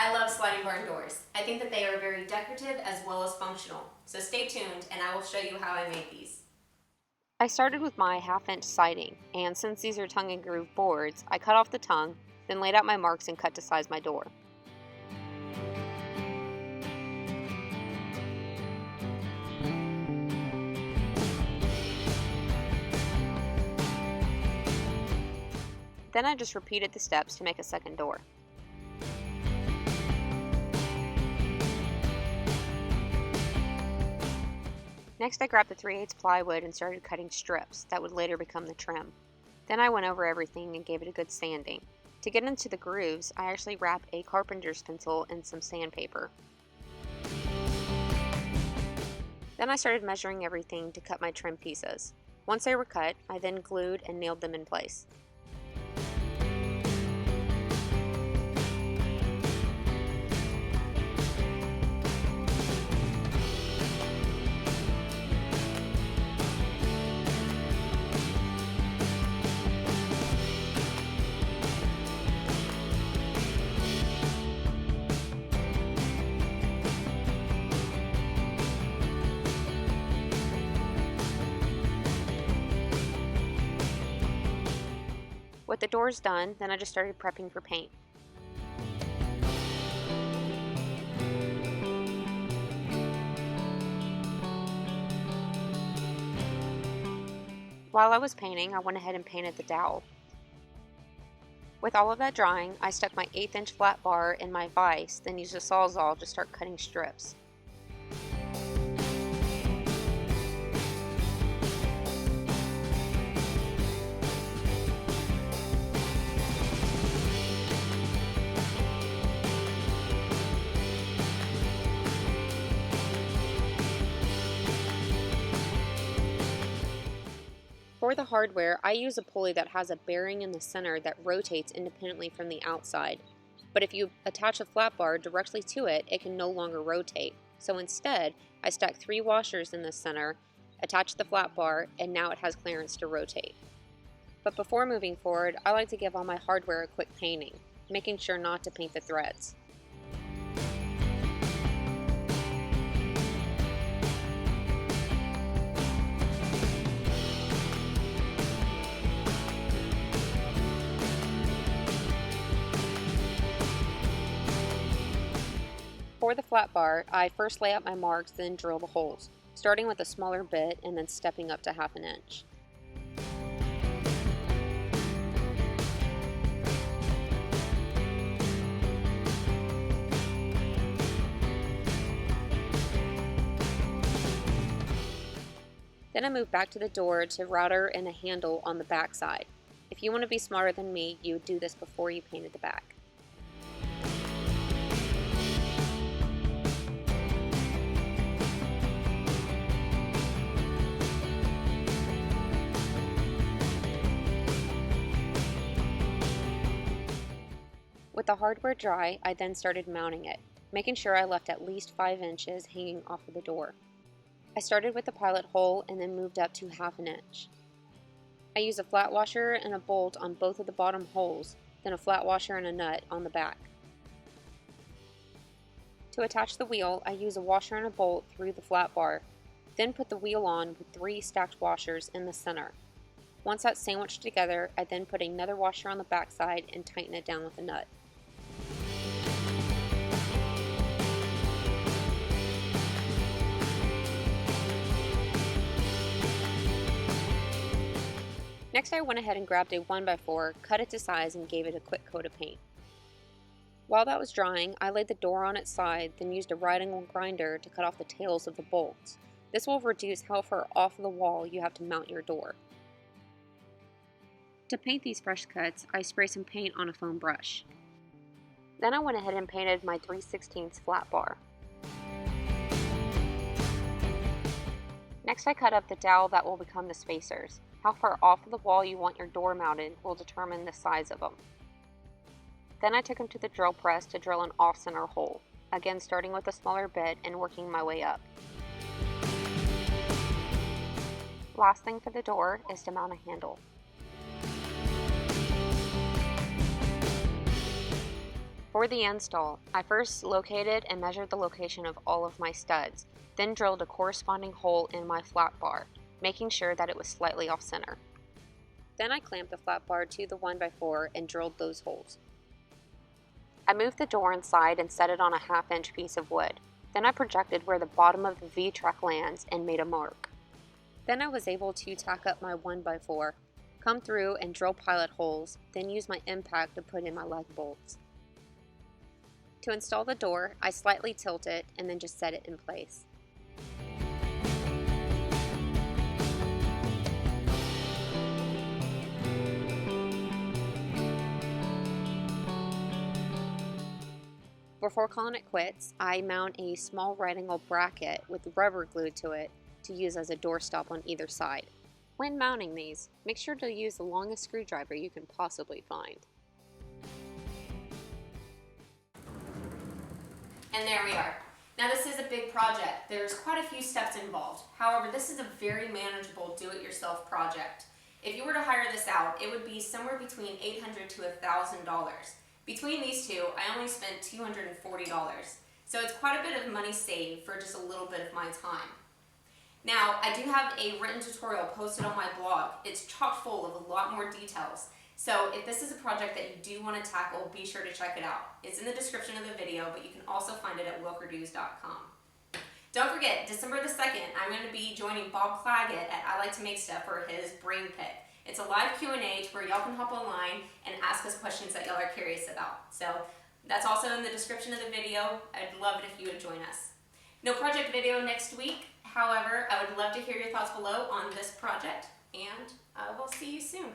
I love sliding barn doors. I think that they are very decorative as well as functional. So stay tuned and I will show you how I made these. I started with my 1/2-inch siding, and since these are tongue and groove boards, I cut off the tongue, then laid out my marks and cut to size my door. Then I just repeated the steps to make a second door. Next I grabbed the 3/8 plywood and started cutting strips that would later become the trim. Then I went over everything and gave it a good sanding. To get into the grooves, I actually wrapped a carpenter's pencil and some sandpaper. Then I started measuring everything to cut my trim pieces. Once they were cut, I then glued and nailed them in place. With the doors done, then I just started prepping for paint. While I was painting, I went ahead and painted the dowel. With all of that drying, I stuck my 1/8-inch flat bar in my vise, then used a sawzall to start cutting strips. For the hardware, I use a pulley that has a bearing in the center that rotates independently from the outside. But if you attach a flat bar directly to it, it can no longer rotate. So instead, I stuck 3 washers in the center, attached the flat bar, and now it has clearance to rotate. But before moving forward, I like to give all my hardware a quick painting, making sure not to paint the threads. For the flat bar, I first lay out my marks, then drill the holes, starting with a smaller bit and then stepping up to 1/2 inch. Then I moved back to the door to router and a handle on the back side. If you want to be smarter than me, you would do this before you painted the back. With the hardware dry, I then started mounting it, making sure I left at least 5 inches hanging off of the door. I started with the pilot hole and then moved up to 1/2 inch. I used a flat washer and a bolt on both of the bottom holes, then a flat washer and a nut on the back. To attach the wheel, I use a washer and a bolt through the flat bar, then put the wheel on with 3 stacked washers in the center. Once that's sandwiched together, I then put another washer on the back side and tighten it down with a nut. Next, I went ahead and grabbed a 1x4, cut it to size, and gave it a quick coat of paint. While that was drying, I laid the door on its side, then used a right-angle grinder to cut off the tails of the bolts. This will reduce how far off the wall you have to mount your door. To paint these fresh cuts, I spray some paint on a foam brush. Then I went ahead and painted my 3/16 flat bar. Next, I cut up the dowel that will become the spacers. How far off of the wall you want your door mounted will determine the size of them. Then I took them to the drill press to drill an off-center hole, again starting with a smaller bit and working my way up. Last thing for the door is to mount a handle. For the install, I first located and measured the location of all of my studs, then drilled a corresponding hole in my flat bar, making sure that it was slightly off-center. Then I clamped the flat bar to the 1x4 and drilled those holes. I moved the door inside and set it on a 1/2-inch piece of wood. Then I projected where the bottom of the V-truck lands and made a mark. Then I was able to tack up my 1x4, come through and drill pilot holes, then use my impact to put in my leg bolts. To install the door, I slightly tilt it and then just set it in place. Before calling it quits, I mount a small right angle bracket with rubber glued to it to use as a doorstop on either side. When mounting these, make sure to use the longest screwdriver you can possibly find. And there we are. Now this is a big project. There's quite a few steps involved. However, this is a very manageable do-it-yourself project. If you were to hire this out, it would be somewhere between $800 to $1,000. Between these two, I only spent $240. So it's quite a bit of money saved for just a little bit of my time. Now, I do have a written tutorial posted on my blog. It's chock full of a lot more details. So if this is a project that you do want to tackle, be sure to check it out. It's in the description of the video, but you can also find it at wilkerdues.com. Don't forget, December the 2nd, I'm going to be joining Bob Claggett at I Like to Make Stuff for his Brain Pit. It's a live Q&A where y'all can hop online and ask us questions that y'all are curious about. So that's also in the description of the video. I'd love it if you would join us. No project video next week. However, I would love to hear your thoughts below on this project, and I will see you soon.